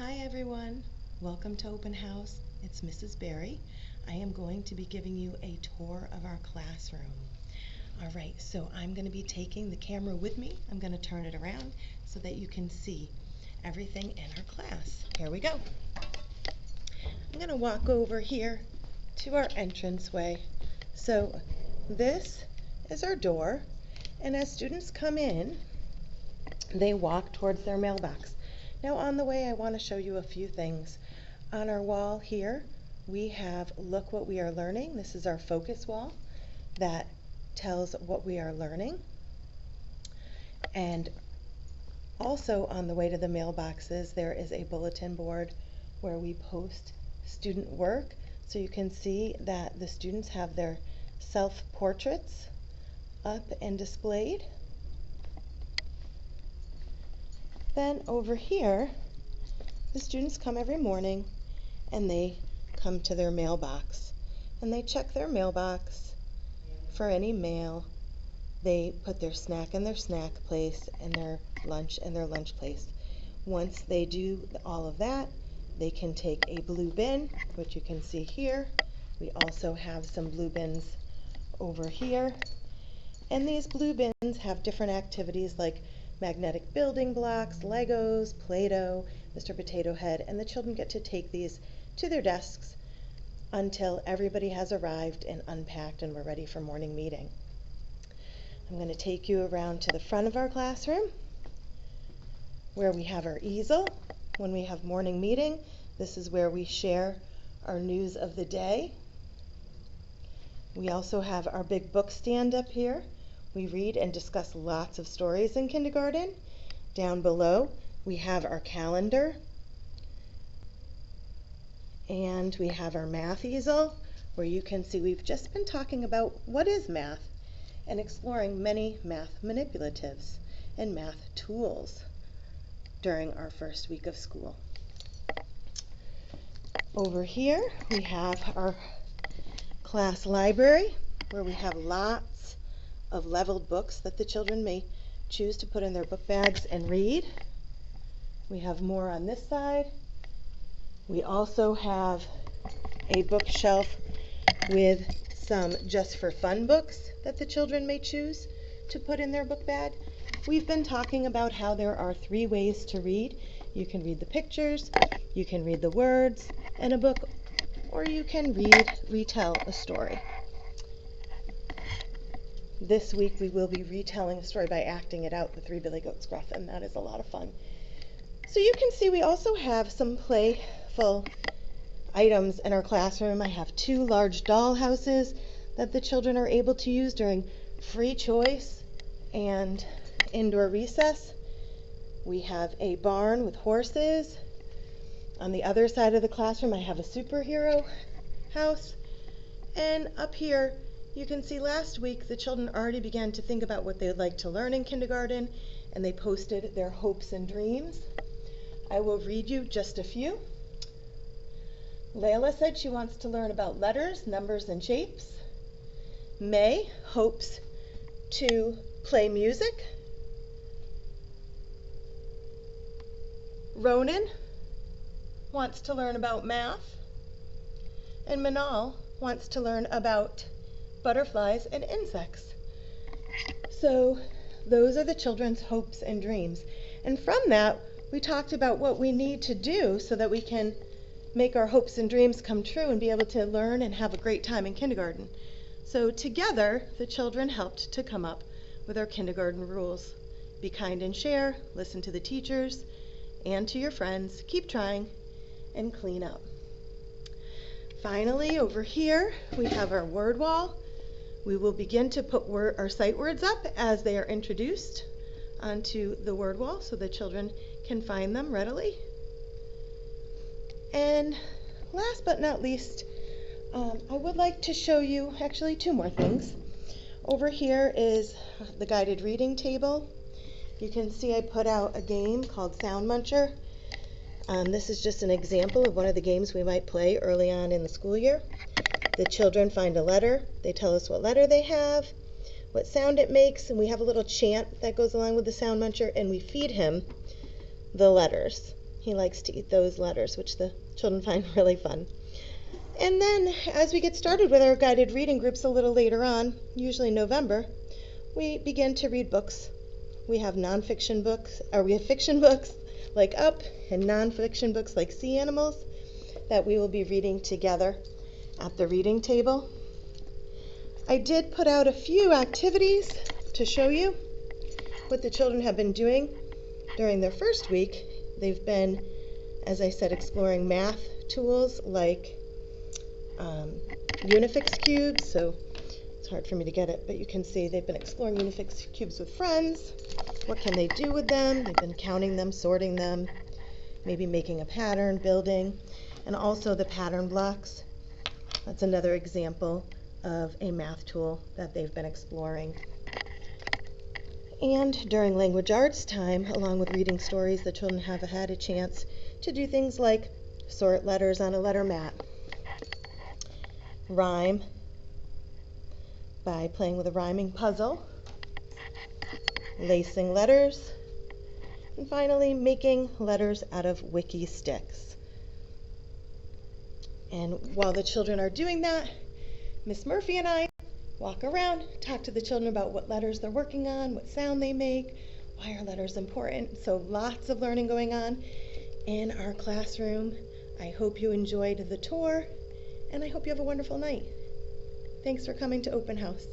Hi everyone, welcome to Open House. It's Mrs. Berry. I am going to be giving you a tour of our classroom. All right, so I'm going to be taking the camera with me. I'm going to turn it around so that you can see everything in our class. Here we go. I'm going to walk over here to our entranceway. So this is our door, and as students come in, they walk towards their mailbox. Now on the way, I want to show you a few things. On our wall here, we have Look What We Are Learning. This is our focus wall that tells what we are learning. And also on the way to the mailboxes, there is a bulletin board where we post student work. So you can see that the students have their self-portraits up and displayed. Then over here, the students come every morning and they come to their mailbox and they check their mailbox for any mail. They put their snack in their snack place and their lunch in their lunch place. Once they do all of that, they can take a blue bin, which you can see here. We also have some blue bins over here. And these blue bins have different activities like magnetic building blocks, Legos, Play-Doh, Mr. Potato Head, and the children get to take these to their desks until everybody has arrived and unpacked and we're ready for morning meeting. I'm going to take you around to the front of our classroom where we have our easel. When we have morning meeting, this is where we share our news of the day. We also have our big book stand up here. We read and discuss lots of stories in kindergarten. Down below, we have our calendar. And we have our math easel, where you can see we've just been talking about what is math and exploring many math manipulatives and math tools during our first week of school. Over here, we have our class library, where we have lots of leveled books that the children may choose to put in their book bags and read. We have more on this side. We also have a bookshelf with some just for fun books that the children may choose to put in their book bag. We've been talking about how there are 3 ways to read. You can read the pictures, you can read the words in a book, or you can retell a story. This week we will be retelling a story by acting it out, The 3 Billy Goats Gruff, and that is a lot of fun. So you can see we also have some playful items in our classroom. I have 2 large doll houses that the children are able to use during free choice and indoor recess. We have a barn with horses. On the other side of the classroom, I have a superhero house. And up here, you can see last week the children already began to think about what they would like to learn in kindergarten, and they posted their hopes and dreams. I will read you just a few. Layla said she wants to learn about letters, numbers, and shapes. May hopes to play music. Ronan wants to learn about math. And Manal wants to learn about butterflies and insects. So those are the children's hopes and dreams. And from that, we talked about what we need to do so that we can make our hopes and dreams come true and be able to learn and have a great time in kindergarten. So together, the children helped to come up with our kindergarten rules. Be kind and share, listen to the teachers and to your friends, keep trying, and clean up. Finally, over here, we have our word wall. We will begin to put our sight words up as they are introduced onto the word wall so the children can find them readily. And last but not least, I would like to show you actually 2 more things. Over here is the guided reading table. You can see I put out a game called Sound Muncher. This is just an example of one of the games we might play early on in the school year. The children find a letter, they tell us what letter they have, what sound it makes, and we have a little chant that goes along with the Sound Muncher, and we feed him the letters. He likes to eat those letters, which the children find really fun. And then, as we get started with our guided reading groups a little later on, usually November, we begin to read books. We have fiction books like Up and nonfiction books like Sea Animals that we will be reading together at the reading table. I did put out a few activities to show you what the children have been doing during their first week. They've been, as I said, exploring math tools like Unifix cubes. So it's hard for me to get it, but you can see they've been exploring Unifix cubes with friends. What can they do with them? They've been counting them, sorting them, maybe making a pattern, building, and also the pattern blocks. That's another example of a math tool that they've been exploring. And during language arts time, along with reading stories, the children have had a chance to do things like sort letters on a letter mat, rhyme by playing with a rhyming puzzle, lacing letters, and finally making letters out of wiki sticks. And while the children are doing that, Miss Murphy and I walk around, talk to the children about what letters they're working on, what sound they make, why are letters important. So lots of learning going on in our classroom. I hope you enjoyed the tour, and I hope you have a wonderful night. Thanks for coming to Open House.